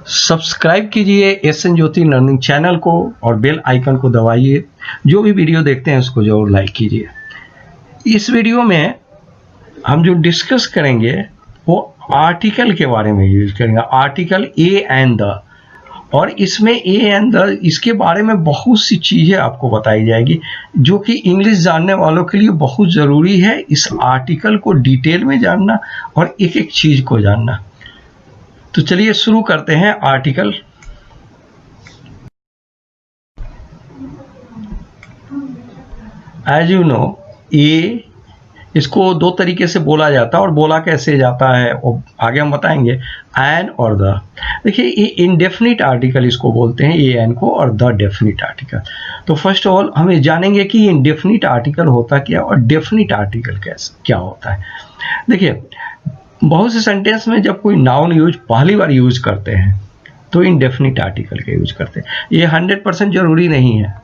Subscribe कीजिए SN. ज्योति learning channel को और बेल आइकन को दबाइए। जो भी वीडियो देखते हैं उसको जरूर लाइक कीजिए। इस वीडियो में हम जो डिस्कस करेंगे वो आर्टिकल के बारे में यूज करेंगे, आर्टिकल ए एंड द। और इसमें ए एंड द इसके बारे में बहुत सी चीज़ें आपको बताई जाएगी जो कि इंग्लिश जानने वालों के लिए बहुत ज़रूरी है। इस आर्टिकल को डिटेल में जानना और एक एक चीज़ को जानना। तो चलिए शुरू करते हैं आर्टिकल। एज यू नो, ए इसको दो तरीके से बोला जाता है और बोला कैसे जाता है वो आगे हम बताएंगे। एन और द, देखिए ये इनडेफिनिट आर्टिकल इसको बोलते हैं, ए एन को, और द डेफिनिट आर्टिकल। तो फर्स्ट ऑफ ऑल हम जानेंगे कि इनडेफिनिट आर्टिकल होता क्या और डेफिनिट आर्टिकल क्या होता है। देखिए बहुत से सेंटेंस में जब कोई नाउन यूज पहली बार यूज करते हैं तो इनडेफिनिट आर्टिकल का यूज करते हैं। ये 100% जरूरी नहीं है,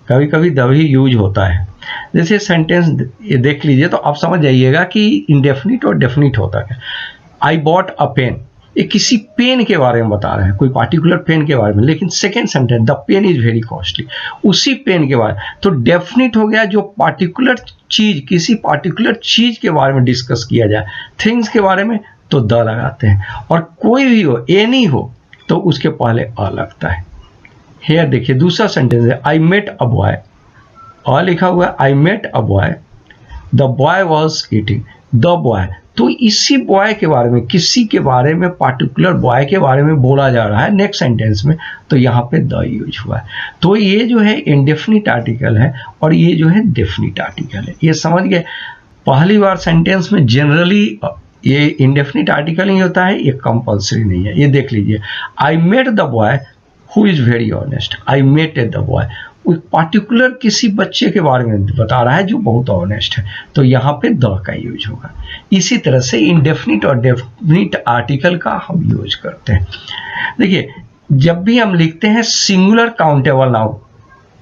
कभी कभी द भी यूज होता है। जैसे सेंटेंस ये देख लीजिए तो आप समझ जाइएगा कि इनडेफिनिट और डेफिनिट होता है। आई बॉट अ पेन, ये किसी पेन के बारे में बता रहे हैं, कोई पार्टिकुलर पेन के बारे में। लेकिन second sentence the pen is very costly, उसी पेन के बारे में। तो डेफिनिट हो गया जो पार्टिकुलर चीज, किसी पार्टिकुलर चीज के बारे में डिस्कस किया जाए, थिंग्स के बारे में, तो द लगाते हैं। और कोई भी हो, एनी हो, तो उसके पहले अ लगता है। हेयर देखिए दूसरा सेंटेंस है आई मेट अ बॉय, अ लिखा हुआ है, I met a boy, the boy was eating, the boy. तो इसी बॉय के बारे में, किसी के बारे में, पार्टिकुलर बॉय के बारे में बोला जा रहा है नेक्स्ट सेंटेंस में, तो यहाँ पे द यूज हुआ है। तो ये जो है इनडेफिनिट आर्टिकल है और ये जो है डेफिनिट आर्टिकल है। ये समझ गए। पहली बार सेंटेंस में जनरली ये इनडेफिनिट आर्टिकल नहीं होता है, ये कंपल्सरी नहीं है। ये देख लीजिए, I met the boy who is very honest, I met the boy, particular किसी बच्चे के बारे में बता रहा है जो बहुत ऑनेस्ट है, तो यहाँ पे द का यूज होगा। इसी तरह से इनडेफिनिट और डेफिनिट आर्टिकल का हम यूज करते हैं। देखिए जब भी हम लिखते हैं सिंगुलर काउंटेबल नाउन,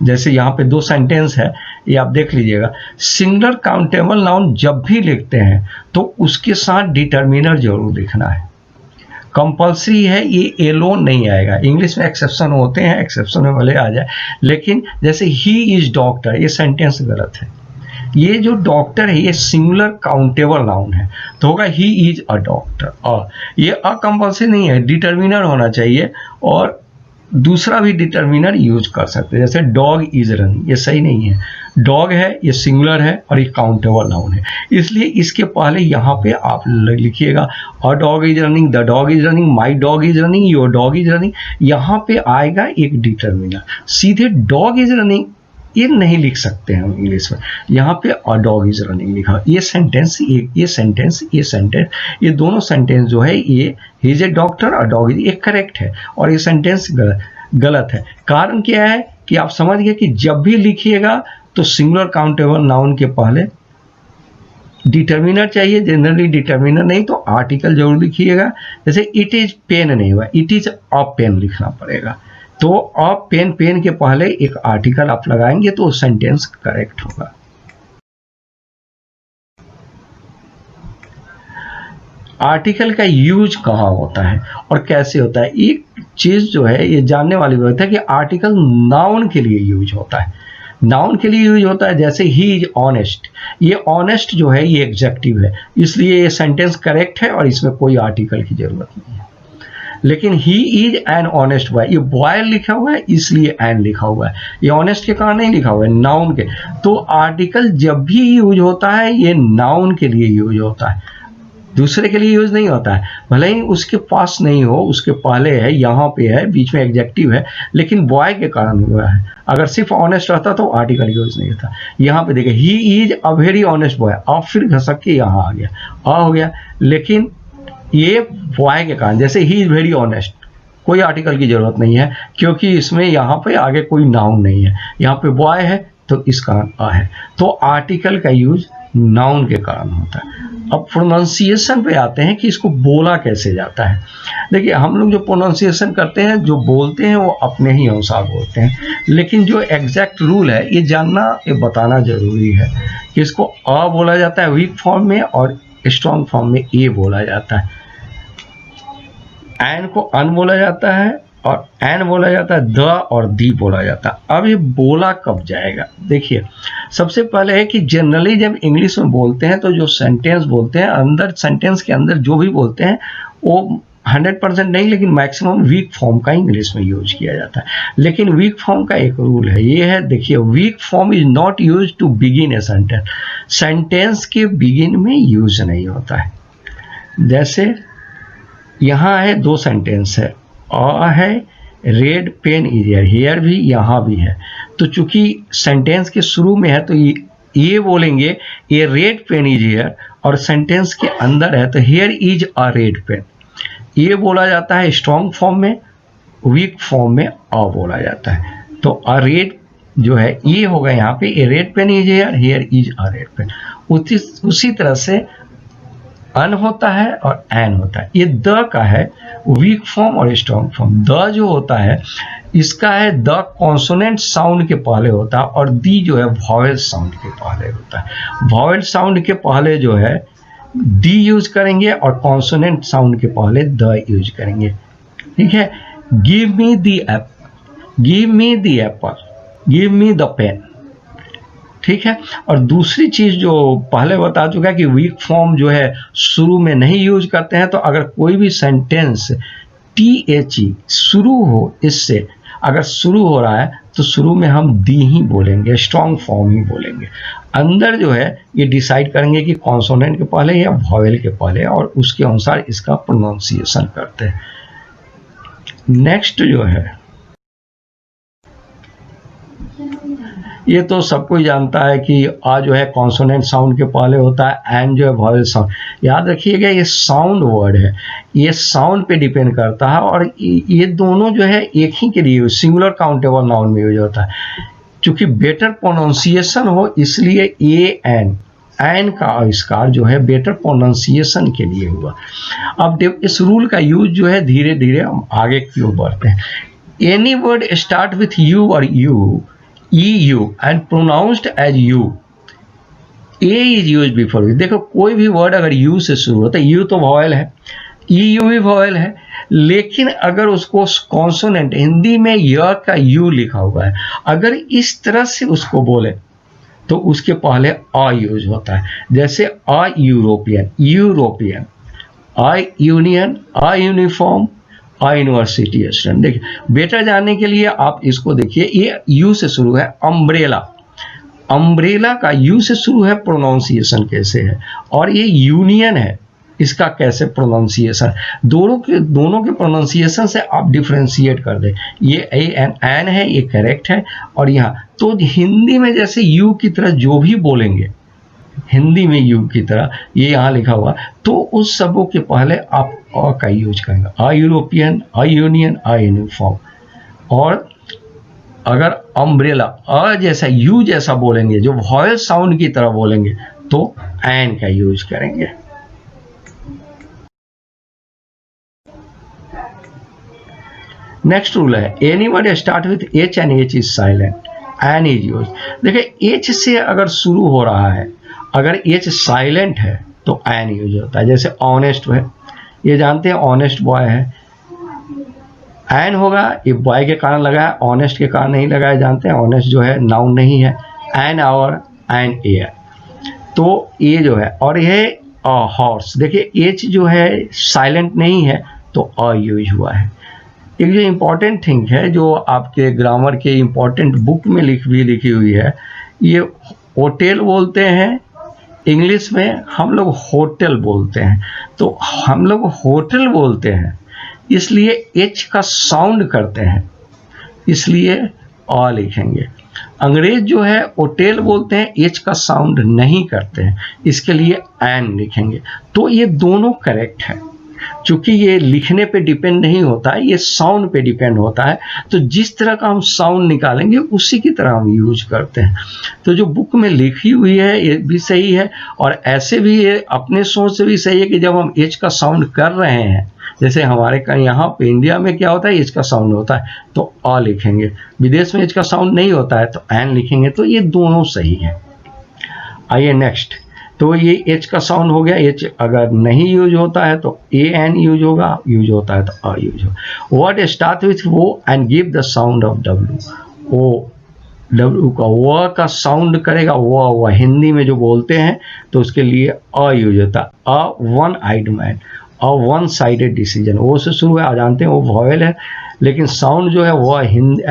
जैसे यहाँ पे दो सेंटेंस है, ये आप देख लीजिएगा। सिंगुलर काउंटेबल नाउन जब भी लिखते हैं तो उसके साथ डिटर्मिनर जरूर लिखना है, कंपल्सरी है। ये एलोन नहीं आएगा। इंग्लिश में एक्सेप्शन होते हैं, एक्सेप्शन में भले आ जाए, लेकिन जैसे ही इज डॉक्टर, ये सेंटेंस गलत है। ये जो डॉक्टर है ये सिंगुलर काउंटेबल नाउन है, तो होगा ही इज अ डॉक्टर। ये अकंपल्सरी नहीं है, डिटर्मिनर होना चाहिए। और दूसरा भी डिटर्मिनर यूज कर सकते हैं, जैसे डॉग इज रनिंग, ये सही नहीं है। डॉग है, ये सिंगुलर है और ये काउंटेबल नाउन है, इसलिए इसके पहले यहाँ पे आप लिखिएगा a dog is running, the dog is running, my dog is running, your dog is running. यहाँ पे आएगा एक डिटर्मिनर। सीधे डॉग इज रनिंग ये नहीं लिख सकते हम इंग्लिश में, यहाँ पे अ डॉग इज रनिंग लिखा। ये सेंटेंस, ये सेंटेंस, ये दोनों सेंटेंस जो है, ये ही इज ए डॉक्टर और डॉग इज, ये करेक्ट है और ये सेंटेंस गलत है। कारण क्या है कि आप समझ गए कि जब भी लिखिएगा तो सिंगुलर काउंटेबल नाउन के पहले डिटर्मिनर चाहिए। जनरली डिटर्मिनर नहीं तो आर्टिकल जरूर लिखिएगा। जैसे इट इज पेन नहीं हुआ, इट इज अ पेन लिखना पड़ेगा। तो अ पेन, पेन के पहले एक आर्टिकल आप लगाएंगे तो सेंटेंस करेक्ट होगा। आर्टिकल का यूज कहाँ होता है और कैसे होता है, एक चीज जो है ये जानने वाली बात है कि आर्टिकल नाउन के लिए यूज होता है। नाउन के लिए यूज होता है, जैसे ही इज ऑनेस्ट, ये ऑनेस्ट जो है ये एग्जेक्टिव है, इसलिए ये सेंटेंस करेक्ट है और इसमें कोई आर्टिकल की जरूरत नहीं है। लेकिन ही इज एन ऑनेस्ट बॉय, ये बॉय लिखा हुआ है इसलिए एन लिखा हुआ है, ये ऑनेस्ट के कारण नहीं लिखा हुआ है, नाउन के। तो आर्टिकल जब भी यूज होता है ये नाउन के लिए यूज होता है, दूसरे के लिए यूज नहीं होता है। भले ही उसके पास नहीं हो, उसके पहले है, यहाँ पे है, बीच में एग्जेक्टिव है, लेकिन बॉय के कारण हुआ है। अगर सिर्फ ऑनेस्ट रहता तो आर्टिकल यूज नहीं होता। यहाँ पे देखिए ही is a very honest boy, अब फिर घसक के यहाँ आ गया, आ हो गया, लेकिन ये बॉय के कारण, जैसे ही इज वेरी ऑनेस्ट, कोई आर्टिकल की जरूरत नहीं है क्योंकि इसमें यहाँ पे आगे कोई नाउन नहीं है, यहाँ पे बॉय है तो इस कारण आ है। तो आर्टिकल का यूज नाउन के कारण होता है। अब प्रोनाउंसिएशन पे आते हैं कि इसको बोला कैसे जाता है। देखिए हम लोग जो प्रोनाउंसिएशन करते हैं, जो बोलते हैं वो अपने ही अनुसार बोलते हैं, लेकिन जो एग्जैक्ट रूल है ये जानना, ये बताना जरूरी है कि इसको अ बोला जाता है वीक फॉर्म में और स्ट्रॉन्ग फॉर्म में ए बोला जाता है। एन को अन बोला जाता है और एन बोला जाता है, द और दी बोला जाता है। अब ये बोला कब जाएगा, देखिए सबसे पहले है कि जनरली जब इंग्लिश में बोलते हैं तो जो सेंटेंस बोलते हैं, अंदर सेंटेंस के अंदर जो भी बोलते हैं वो 100% नहीं, लेकिन मैक्सिमम वीक फॉर्म का इंग्लिश में यूज किया जाता है। लेकिन वीक फॉर्म का एक रूल है, ये है, देखिए weak form is not use to begin a sentence, sentence के बिगिन में यूज नहीं होता है। जैसे यहाँ है दो सेंटेंस है, और है red pen is here, here भी यहाँ भी है, तो चूंकि सेंटेंस के शुरू में है तो ये बोलेंगे ये रेड पेन इज हियर, और सेंटेंस के अंदर है तो here is a red pen, ये बोला जाता है स्ट्रॉन्ग फॉर्म में, वीक फॉर्म में अ बोला जाता है। तो अ रेड जो है ये होगा यहाँ पे, a red pen is here, here is a red pen. उसी तरह से अन होता है और एन होता है। ये द का है वीक फॉर्म और स्ट्रॉन्ग फॉर्म। द जो होता है इसका है द कॉन्सोनेंट साउंड के पहले होता है, और दी जो है वॉवेल साउंड के पहले होता है। वॉवेल साउंड के पहले जो है दी यूज करेंगे और कॉन्सोनेंट साउंड के पहले द यूज करेंगे। ठीक है, give me the apple, give me the apple, give me the pen. ठीक है, और दूसरी चीज जो पहले बता चुका है कि वीक फॉर्म जो है शुरू में नहीं यूज करते हैं, तो अगर कोई भी सेंटेंस THE शुरू हो, इससे अगर शुरू हो रहा है तो शुरू में हम दी ही बोलेंगे, स्ट्रॉन्ग फॉर्म ही बोलेंगे। अंदर जो है ये डिसाइड करेंगे कि कॉन्सोनेंट के पहले या वॉवेल के पहले, और उसके अनुसार इसका प्रोनाउंसिएशन करते हैं। नेक्स्ट जो है ये तो सब कोई जानता है कि आ जो है कॉन्सोनेंट साउंड के पहले होता है, एन जो है वॉवेल साउंड। याद रखिएगा ये साउंड वर्ड है, ये साउंड पे डिपेंड करता है, और ये दोनों जो है एक ही के लिए सिंगुलर काउंटेबल नाउन में यूज होता है। चूंकि बेटर प्रोनाउंसिएशन हो इसलिए एन का आविष्कार जो है बेटर प्रोनाउंसिएशन के लिए हुआ। अब इस रूल का यूज जो है धीरे धीरे हम आगे की ओर बढ़ते हैं। Any word start with you और you, EU and pronounced as you, A is used before you। देखो कोई भी वर्ड अगर U से शुरू होता है, U तो वॉवेल है, EU भी वॉवेल है, लेकिन अगर उसको कॉन्सोनेंट, हिंदी में य का U लिखा हुआ है, अगर इस तरह से उसको बोले तो उसके पहले आ यूज होता है। जैसे आ यूरोपियन, यूरोपियन, आ यूनियन, आ यूनिफॉर्म, यूनिवर्सिटी स्टूडेंट। देखिए बेटर जानने के लिए आप इसको देखिए, ये यू से शुरू है, अम्ब्रेला, अम्ब्रेला का यू से शुरू है, प्रोनाउंसिएशन कैसे है, और ये यूनियन है, इसका कैसे प्रोनाउंसिएशन, दोनों के प्रोनाउंसिएशन से आप डिफ्रेंशिएट कर दें। ये एन है, ये करेक्ट है, और यहाँ तो हिंदी में जैसे यू की तरह जो भी बोलेंगे, हिंदी में यू की तरह ये यहाँ लिखा हुआ, तो उस सबों के पहले आप अ का यूज करेंगे, आ यूरोपियन, आ यूनियन, आ यूनिफॉर्म। और अगर अम्ब्रेला अ जैसा यू जैसा बोलेंगे, जो वॉवेल साउंड की तरह बोलेंगे, तो एन का यूज करेंगे। नेक्स्ट रूल है any word start with H and H is silent, an is use. देखिए एच से अगर शुरू हो रहा है, अगर एच साइलेंट है तो एन यूज होता है। जैसे ऑनेस्ट है, ये जानते हैं ऑनेस्ट बॉय है, एन होगा, ये बॉय के कारण लगा है, ऑनेस्ट के कारण नहीं लगा है। जानते हैं ऑनेस्ट जो है नाउन नहीं है, एन आवर, एन एयर, तो ये जो है, और ये हॉर्स, देखिए एच जो है साइलेंट नहीं है तो अ यूज हुआ है। एक जो इम्पॉर्टेंट थिंग है जो आपके ग्रामर के इम्पॉर्टेंट बुक में लिखी हुई है, ये होटल बोलते हैं, इंग्लिश में हम लोग होटल बोलते हैं, तो हम लोग होटल बोलते हैं इसलिए एच का साउंड करते हैं, इसलिए अ लिखेंगे। अंग्रेज जो है होटल बोलते हैं, एच का साउंड नहीं करते हैं, इसके लिए एन लिखेंगे। तो ये दोनों करेक्ट है, चूंकि ये लिखने पे डिपेंड नहीं होता है, ये साउंड पे डिपेंड होता है, तो जिस तरह का हम साउंड निकालेंगे उसी की तरह हम यूज करते हैं। तो जो बुक में लिखी हुई है ये भी सही है, और ऐसे भी ये अपने सोच से भी सही है कि जब हम एच का साउंड कर रहे हैं, जैसे हमारे यहाँ पे इंडिया में क्या होता है, एच का साउंड होता है तो अ लिखेंगे, विदेश में एच का साउंड नहीं होता है तो एन लिखेंगे, तो ये दोनों सही है। आइए नेक्स्ट, तो ये एच का साउंड हो गया। एच अगर नहीं यूज होता है तो ए एन यूज होगा, यूज होता है तो अ यूज होगा। वर्ड स्टार्ट विथ वो and give the sound of W. O W का व का साउंड करेगा, वो हिंदी में जो बोलते हैं तो उसके लिए अ यूज होता है। A one eyed man, a one sided decision, वो से शुरू है, आप जानते हैं वो वॉवेल है, लेकिन साउंड जो है वो हिंदी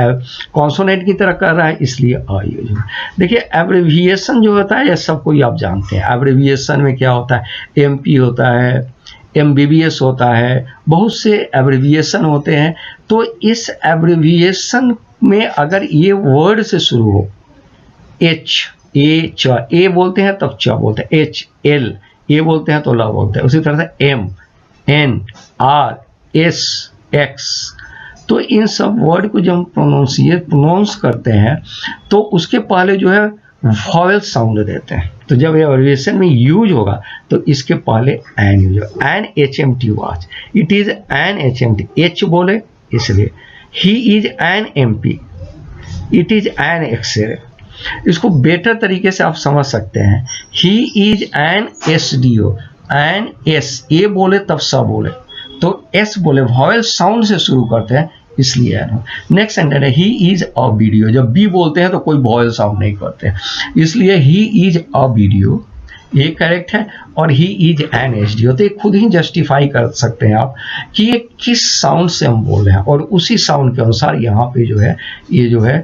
कॉन्सोनेंट की तरह कर रहा है, इसलिए अ यूज होगा। देखिए एब्रिविएशन जो होता है ये सब कोई आप जानते हैं। एब्रिविएशन में क्या होता है, एमपी होता है, एमबीबीएस होता है, बहुत से एब्रिविएशन होते हैं। तो इस एब्रिविएशन में अगर ये वर्ड से शुरू हो, एच ए च, ए बोलते हैं तब च बोलते हैं, एच एल ए बोलते हैं तो ल बोलते हैं, उसी तरह से M N R S X, तो इन सब वर्ड को जब हम प्रोनाउंस करते हैं तो उसके पहले जो है वॉवेल साउंड देते हैं। तो जब ये एब्रिविएशन में यूज होगा तो इसके पहले एन यूज होगा। An H M T watch, it is an H M T, H बोले इसलिए। He is an M P, it is an X ray. इसको बेटर तरीके से आप समझ सकते हैं, he is an S D O, an S A बोले तब स बोले तो एस बोले, वॉवेल साउंड से शुरू करते हैं इसलिए एन। नेक्स्ट सेंटेंस है ही इज अ वीडियो, जब बी बोलते हैं तो कोई वॉवेल साउंड नहीं करते इसलिए ही इज अ वीडियो, ये करेक्ट है। और he is an H D O, तो खुद ही जस्टिफाई कर सकते हैं आप कि ये किस साउंड से हम बोल रहे हैं, और उसी साउंड के अनुसार यहाँ पे जो है ये जो है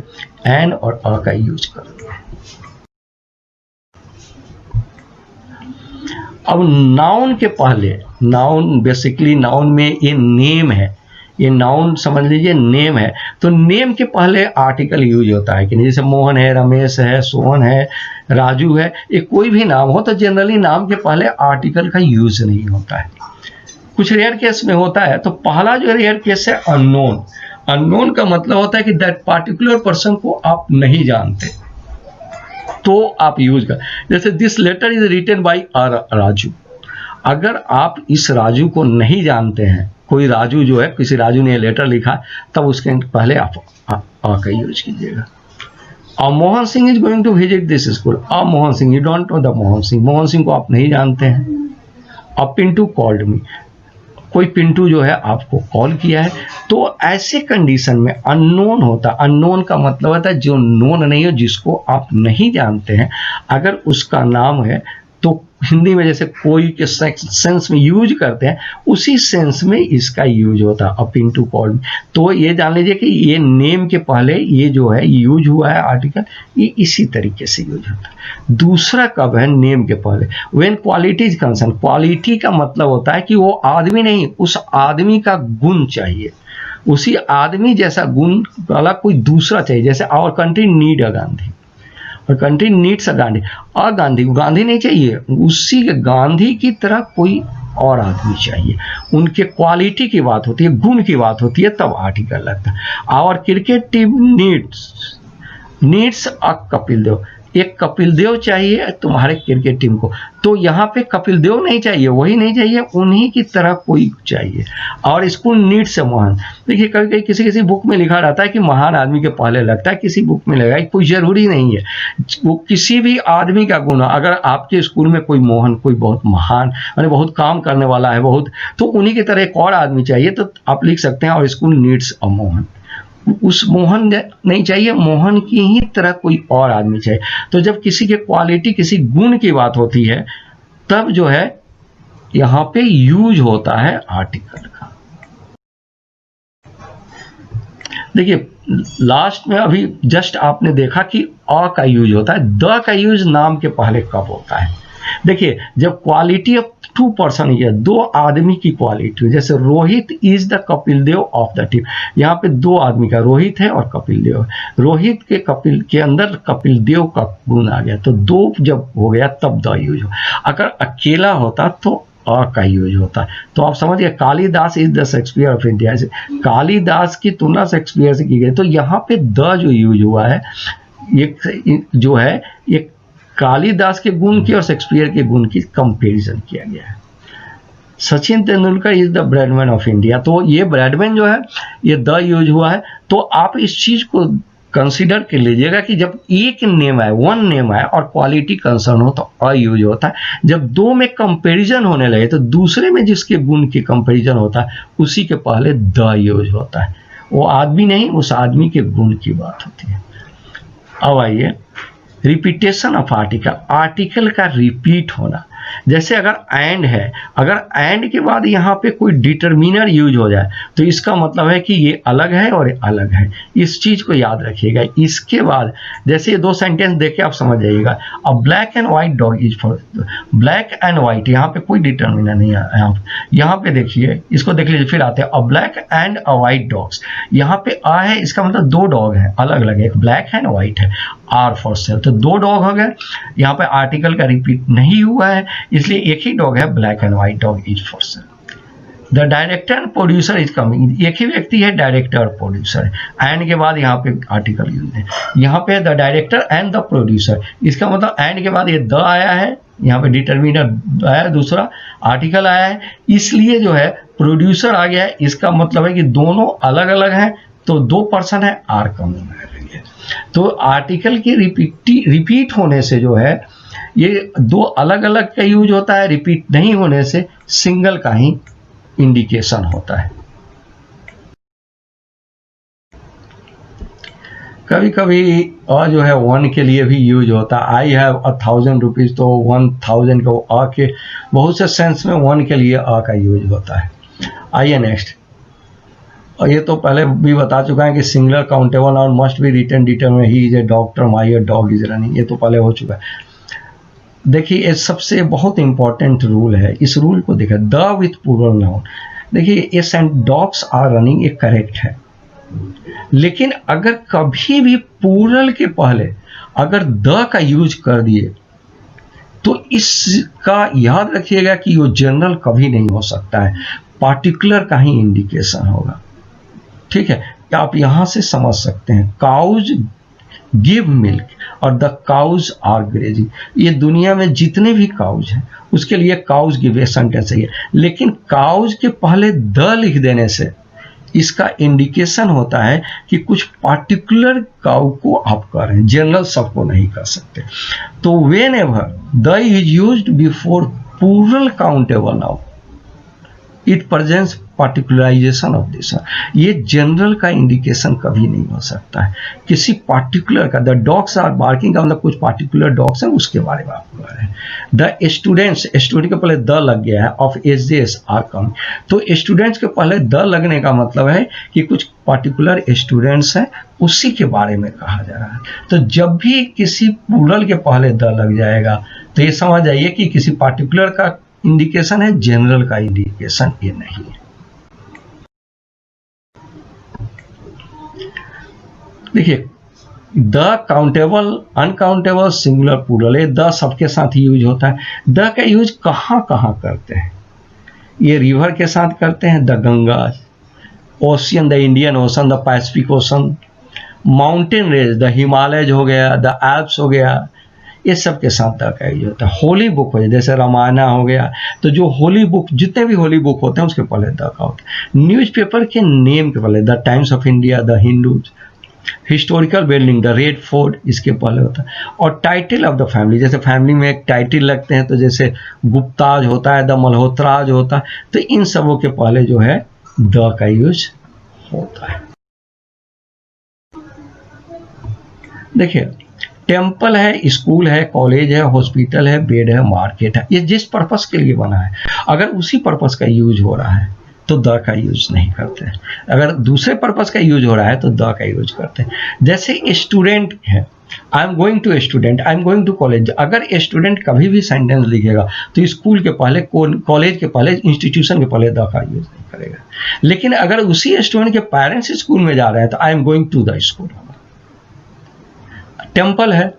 एन और अ का यूज करते हैं। अब नाउन के पहले, नाउन बेसिकली नाउन में ये नेम है, ये नाउन समझ लीजिए नेम है, तो नेम के पहले आर्टिकल यूज होता है कि नहीं, जैसे मोहन है, रमेश है, सोहन है, राजू है, ये कोई भी नाम हो तो जनरली नाम के पहले आर्टिकल का यूज नहीं होता है। कुछ रेयर केस में होता है। तो पहला जो रेयर केस है अननोन। अननोन का मतलब होता है कि दैट पार्टिकुलर पर्सन को आप नहीं जानते तो आप यूज कर, जैसे this letter is written by Raju. अगर आप इस राजू को नहीं जानते हैं, कोई राजू जो है, किसी राजू ने लेटर लिखा, तब उसके पहले आप आ का यूज कीजिएगा। Mohan Singh is going to visit this school. Mohan Singh, you don't know the Mohan Singh, Mohan Singh को आप नहीं जानते हैं। पिंटू कॉल्ड मी, कोई पिंटू जो है आपको कॉल किया है। तो ऐसे कंडीशन में अननोन होता है। अननोन का मतलब होता है जो नोन नहीं हो, जिसको आप नहीं जानते हैं, अगर उसका नाम है तो हिंदी में जैसे कोई के सेंस में यूज करते हैं, उसी सेंस में इसका यूज होता है, अ पिंटू कॉल्ड। तो ये जान लीजिए कि ये नेम के पहले ये जो है यूज हुआ है आर्टिकल, ये इसी तरीके से यूज होता है। दूसरा कब है नेम के पहले, when quality is concern. Quality का मतलब होता है कि वो आदमी नहीं, उस आदमी का गुण चाहिए, उसी आदमी जैसा गुण वाला कोई दूसरा चाहिए। जैसे our country need a Gandhi, और country needs a Gandhi. Gandhi Gandhi नहीं चाहिए, उसी के गांधी की तरह कोई और आदमी चाहिए। उनके क्वालिटी की बात होती है, गुण की बात होती है, तब आर्टिकल लगता है। Our cricket team needs a Kapil Dev. एक कपिल देव चाहिए तुम्हारे क्रिकेट टीम को, तो यहाँ पे कपिल देव नहीं चाहिए, वही नहीं चाहिए, उन्हीं की तरह कोई चाहिए। और स्कूल नीड्स अ महान। देखिए कभी कभी किसी किसी बुक में लिखा रहता है कि महान आदमी के पहले लगता है, किसी बुक में लगा, कोई जरूरी नहीं है। वो किसी भी आदमी का गुण, अगर आपके स्कूल में कोई मोहन, कोई बहुत महान, यानी बहुत काम करने वाला है बहुत, तो उन्हीं की तरह एक और आदमी चाहिए, तो आप लिख सकते हैं और स्कूल नीड्स अ मोहन। उस मोहन नहीं चाहिए, मोहन की ही तरह कोई और आदमी चाहिए। तो जब किसी के क्वालिटी, किसी गुण की बात होती है, तब जो है यहां पे यूज होता है आर्टिकल का। देखिए लास्ट में अभी जस्ट आपने देखा कि अ का यूज होता है, द का यूज नाम के पहले कब होता है। देखिए जब क्वालिटी ऑफ टू पर्सन है, दो आदमी की क्वालिटी, जैसे Rohit is the Kapil Dev of the team, यहाँ पे दो आदमी का, रोहित है और कपिल देव। रोहित के कपिल के अंदर कपिल देव का गुण आ गया, तो दो जब हो गया तब द यूज हो। अगर अकेला होता तो अ का यूज होता है। तो आप समझिए Kalidas is the Shakespeare of India, Kalidas की तुलना शेक्सपियर से की गई, तो यहाँ पे द जो यूज हुआ है, ये जो है ये कालिदास के गुण की और शेक्सपियर के गुण की कंपैरिजन किया गया है। Sachin Tendulkar is the Bradman of India, तो ये ब्रेडमैन जो है ये द यूज हुआ है। तो आप इस चीज को कंसीडर कर लीजिएगा कि जब एक नेम आए, वन नेम आए और क्वालिटी कंसर्न हो तो अ यूज होता है। जब दो में कंपैरिजन होने लगे तो दूसरे में जिसके गुण की कंपैरिजन होता है उसी के पहले द यूज होता है। वो आदमी नहीं, उस आदमी के गुण की बात होती है। अब आइए रिपीटेशन ऑफ आर्टिकल, आर्टिकल का रिपीट होना। जैसे अगर एंड है, अगर एंड के बाद यहाँ पे कोई डिटर्मिनर यूज हो जाए तो इसका मतलब है कि ये अलग है और ये अलग है। इस चीज को याद रखिएगा। इसके बाद जैसे ये दो सेंटेंस देखे आप समझ जाइएगा। अ black and white dog is for, black and white, यहाँ पे कोई डिटर्मिनर नहीं है। यहाँ पे देखिए, इसको देख लीजिए, फिर आते हैं अ black and a white dogs. यहाँ पे आ है, इसका मतलब दो डॉग है, अलग अलग है, एक ब्लैक है, व्हाइट है। आर फॉर सेल, तो दो डॉग हो गए। यहाँ पे आर्टिकल का रिपीट नहीं हुआ है, इसलिए एक ही डॉग है, black and white dog is for sale. The director and producer is coming, एक ही व्यक्ति है, डायरेक्टर और प्रोड्यूसर। एंड के बाद यहाँ पे आर्टिकल यूज है। यहाँ पे the director and the producer, इसका मतलब एंड के बाद ये द आया है, यहाँ पे डिटर्मिनर आया है, दूसरा आर्टिकल आया है, इसलिए जो है प्रोड्यूसर आ गया है। इसका मतलब है कि दोनों अलग अलग हैं, तो दो पर्सन है, आर कमिंग है। तो आर्टिकल के रिपीट होने से जो है ये दो अलग अलग का यूज होता है, रिपीट नहीं होने से सिंगल का ही इंडिकेशन होता है। कभी कभी अ जो है वन के लिए भी यूज होता है। आई हैव 1000 रुपीज, तो 1000 को अ के बहुत से सेंस में वन के लिए अ का यूज होता है। आइए नेक्स्ट, और ये तो पहले भी बता चुका है कि सिंगुलर काउंटेबल और must be written determine, he is a doctor, my dog is running, ये तो पहले हो चुका है। देखिए ये सबसे बहुत इंपॉर्टेंट रूल है, इस रूल को देखिए, द विथ प्लूरल नाउन। देखिए ये सेंट डॉग्स आर रनिंग, ये करेक्ट है, लेकिन अगर कभी भी प्लूरल के पहले अगर द का यूज कर दिए तो इसका याद रखिएगा कि वो जनरल कभी नहीं हो सकता है, पार्टिकुलर का ही इंडिकेशन होगा। ठीक है, आप यहां से समझ सकते हैं, काउज गिव मिल्क और द काउज आर ग्रेजिंग, ये दुनिया में जितने भी काउज हैं उसके लिए काउज गिव सेंटेंस है, लेकिन काउज के पहले द लिख देने से इसका इंडिकेशन होता है कि कुछ पार्टिकुलर काउ को आप कर रहे हैं, जनरल सबको नहीं कर सकते। तो whenever the is used before plural countable noun it presents particularization of this, ये जनरल का इंडिकेशन कभी नहीं हो सकता है, किसी पार्टिकुलर का। द डॉग्स आर बार्किंग का मतलब कुछ पार्टिकुलर डॉग्स हैं, उसके बारे में आप कह रहे हैं। द स्टूडेंट्स, स्टूडेंट के पहले द लग गया है, ऑफ एजेस आर कमिंग, तो स्टूडेंट्स के पहले द लगने का मतलब है कि कुछ पार्टिकुलर स्टूडेंट्स हैं, उसी के बारे में कहा जा रहा है। तो जब भी किसी प्लूरल के पहले द लग जाएगा तो ये समझ जाइए कि किसी पार्टिकुलर का इंडिकेशन है, जनरल का इंडिकेशन ये नहीं है। देखिए the countable, uncountable, singular, plural, ये द सबके साथ ही यूज होता है। द का यूज कहाँ कहाँ करते हैं? ये रिवर के साथ करते हैं, the Ganga, ocean, the Indian ocean, the Pacific ocean, mountain range, the Himalaya हो गया, द एल्प्स हो गया, ये सब के साथ द का यूज होता है। होली बुक हो जाए, जैसे रामायण हो गया, तो जो होली बुक, जितने भी होली बुक होते हैं उसके पहले द का होता है। न्यूज़पेपर के नेम के पहले the times of India, the Hindus, historical building, the red fort, इसके पहले होता है। और टाइटल ऑफ द फैमिली, जैसे फैमिली में एक टाइटल लगते हैं, तो जैसे गुप्ताज होता है, द मल्होत्राज होता है, तो इन सबों के पहले जो है द का यूज होता है। देखिए टेम्पल है, स्कूल है, कॉलेज है, हॉस्पिटल है, बेड है, मार्केट है, ये जिस पर्पस के लिए बना है, अगर उसी पर्पस का यूज हो रहा है तो द का यूज नहीं करते हैं। अगर दूसरे पर्पस का यूज हो रहा है तो द का यूज करते हैं। जैसे स्टूडेंट है, I am going to student, I am going to college, अगर स्टूडेंट कभी भी सेंटेंस लिखेगा तो स्कूल के पहले, कॉलेज के पहले, इंस्टीट्यूशन के पहले द का यूज नहीं करेगा। लेकिन अगर उसी स्टूडेंट के पेरेंट्स स्कूल में जा रहे हैं तो I am going to the school. Temple है,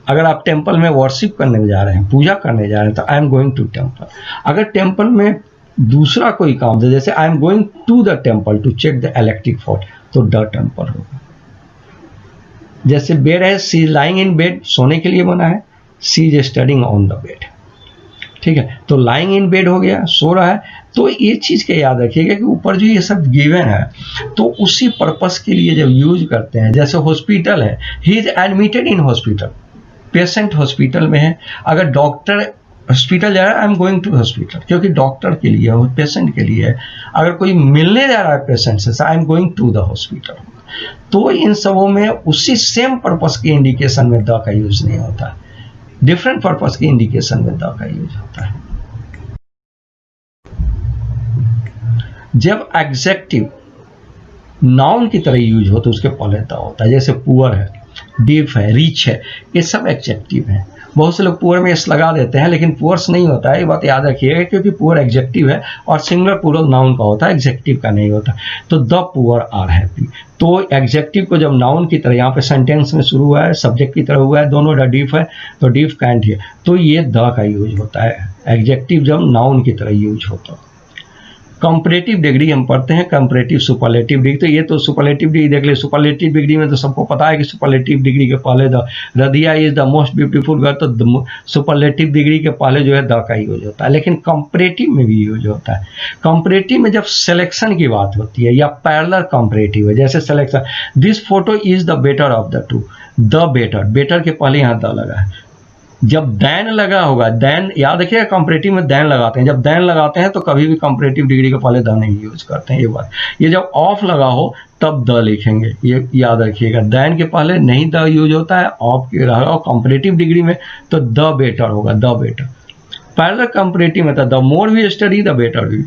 अगर आप टेम्पल में वर्शिप करने जा रहे हैं, पूजा करने जा रहे हैं, तो I am going to temple. अगर टेम्पल में दूसरा कोई काम है, जैसे I am going to the temple to check the electric fort, तो द टेम्पल होगा। जैसे बेड है, सी लाइंग इन बेड, सोने के लिए बना है, she is studying on the bed. ठीक है, तो लाइंग इन बेड हो गया, सो रहा है। तो ये चीज़ के याद रखिएगा कि ऊपर जो ये सब गिवन है तो उसी पर्पस के लिए जब यूज करते हैं, जैसे हॉस्पिटल है, he is admitted in hospital, patient hospital में है, अगर डॉक्टर हॉस्पिटल जा रहा है, I am going to hospital, क्योंकि डॉक्टर के लिए है, पेशेंट के लिए है। अगर कोई मिलने जा रहा है पेशेंट से, I am going to the hospital. तो इन सबों में उसी सेम पर्पस के इंडिकेशन में द का यूज नहीं होता है, डिफरेंट पर्पस के इंडिकेशन में द का यूज होता है। जब एग्जेक्टिव नाउन की तरह यूज हो तो उसके पहले द होता है, जैसे पुअर है, डीप है, रिच है, ये सब एग्जेक्टिव है। बहुत से लोग पुअर में एस लगा देते हैं, लेकिन पुअर्स नहीं होता है, ये बात याद रखिएगा, क्योंकि पुअर एग्जेक्टिव है और सिंगुलर प्लूरल नाउन का होता है, एग्जेक्टिव का नहीं होता। तो द पुअर आर हैप्पी, तो एग्जेक्टिव को जब नाउन की तरह, यहाँ पे सेंटेंस में शुरू हुआ है, सब्जेक्ट की तरह हुआ है, दोनों द डीप है, तो डीप कैंट है, तो ये द का यूज होता है, एग्जेक्टिव जब नाउन की तरह यूज होता है। कंपैरेटिव डिग्री हम पढ़ते हैं, कंपैरेटिव सुपरलेटिव डिग्री, तो ये तो सुपरलेटिव डिग्री देख ले। सुपरलेटिव डिग्री में तो सबको पता है कि सुपरलेटिव डिग्री के पहले the, Radhiya is the most beautiful girl, तो सुपरलेटिव डिग्री के पहले जो है द का यूज होता है। लेकिन कंपैरेटिव में भी यूज होता है। कंपैरेटिव में जब सिलेक्शन की बात होती है या पैरेलल कंपैरेटिव है, जैसे selection, this photo is the better of the two, the better, better के पहले यहाँ द लगा है। जब दैन लगा होगा, दैन याद रखिएगा, कंपैरेटिव में दैन लगाते हैं, जब दैन लगाते हैं तो कभी भी कंपैरेटिव डिग्री के पहले द नहीं यूज करते हैं, ये बात। ये जब ऑफ लगा हो तब द लिखेंगे, ये याद रखिएगा। दैन के पहले नहीं द यूज होता है, ऑफ के रहा और कंपैरेटिव डिग्री में तो द बेटर होगा, द बेटर। पैरेलल कंपैरेटिव में तो the more we study the better we,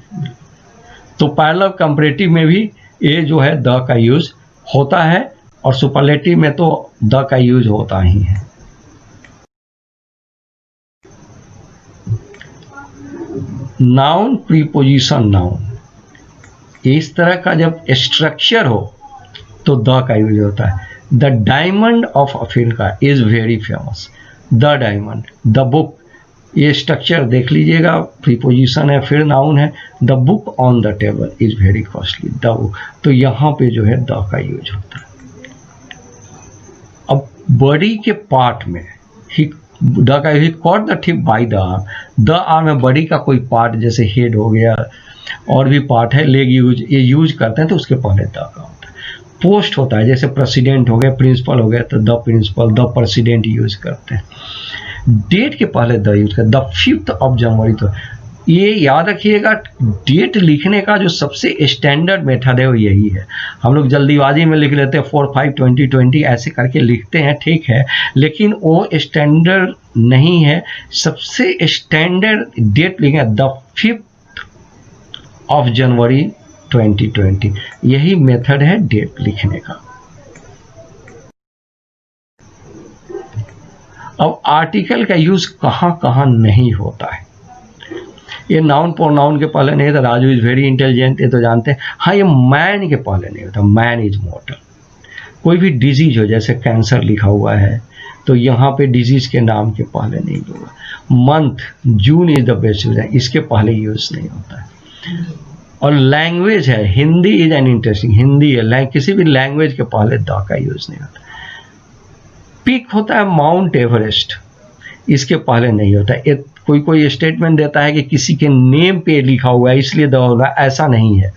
तो पैरेलल कंपैरेटिव में भी ये जो है द का यूज होता है, और सुपरलेटिव में तो द का यूज होता ही है। नाउन प्रीपोजिशन नाउन, इस तरह का जब स्ट्रक्चर हो तो द का यूज होता है। The diamond of Africa is very famous, the diamond, the book, ये स्ट्रक्चर देख लीजिएगा, प्रीपोजिशन है, फिर नाउन है। The book on the table is very costly, the book, तो यहाँ पे जो है द का यूज होता है। अब बॉडी के पार्ट में ही द का use, caught the thief by the arm, the arm है बॉडी का कोई पार्ट, जैसे हेड हो गया, और भी पार्ट है, लेग यूज, ये यूज करते हैं तो उसके पहले द का होता है। पोस्ट होता है, जैसे प्रेसिडेंट हो गया, प्रिंसिपल हो गया, तो the principal, the president use करते हैं। डेट के पहले द यूज करते, द 5th of January, तो ये याद रखिएगा, डेट लिखने का जो सबसे स्टैंडर्ड मेथड है वो यही है। हम लोग जल्दीबाजी में लिख लेते हैं 4/5/2020 ऐसे करके लिखते हैं, ठीक है, लेकिन वो स्टैंडर्ड नहीं है। सबसे स्टैंडर्ड डेट लिखेंगे द 5th of January 2020, यही मेथड है डेट लिखने का। अब आर्टिकल का यूज कहाँ कहाँ नहीं होता है, ये नाउन प्रोनाउन के पहले नहीं होता। राजू इज वेरी इंटेलिजेंट, ये तो जानते हैं। हाँ, ये मैन के पहले नहीं होता, मैन इज मॉर्टल। कोई भी डिजीज हो, जैसे कैंसर लिखा हुआ है, तो यहाँ पे डिजीज के नाम के पहले नहीं होगा। Month, June is the best, इसके पहले यूज नहीं होता है। और लैंग्वेज है, Hindi is an interesting, Hindi है, किसी भी लैंग्वेज के पहले द का यूज नहीं होता। पीक होता है माउंट एवरेस्ट, इसके पहले नहीं होता। कोई स्टेटमेंट देता है कि किसी के नेम पे लिखा हुआ है इसलिए द होगा, ऐसा नहीं है।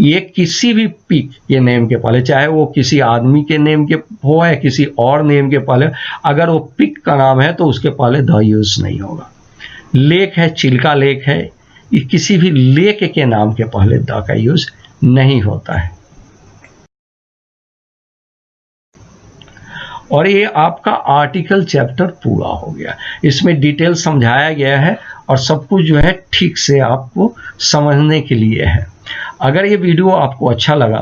ये किसी भी पिक के नेम के पहले, चाहे वो किसी आदमी के नेम के हो या किसी और नेम के पहले, अगर वो पिक का नाम है तो उसके पहले द यूज नहीं होगा। लेक है, चिल्का लेक है, ये किसी भी लेक के नाम के पहले द का यूज नहीं होता है। और ये आपका आर्टिकल चैप्टर पूरा हो गया। इसमें डिटेल समझाया गया है और सब कुछ जो है ठीक से आपको समझने के लिए है। अगर ये वीडियो आपको अच्छा लगा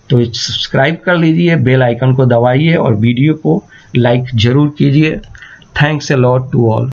तो सब्सक्राइब कर लीजिए, बेल आइकन को दबाइए और वीडियो को लाइक ज़रूर कीजिए। Thanks a lot to all.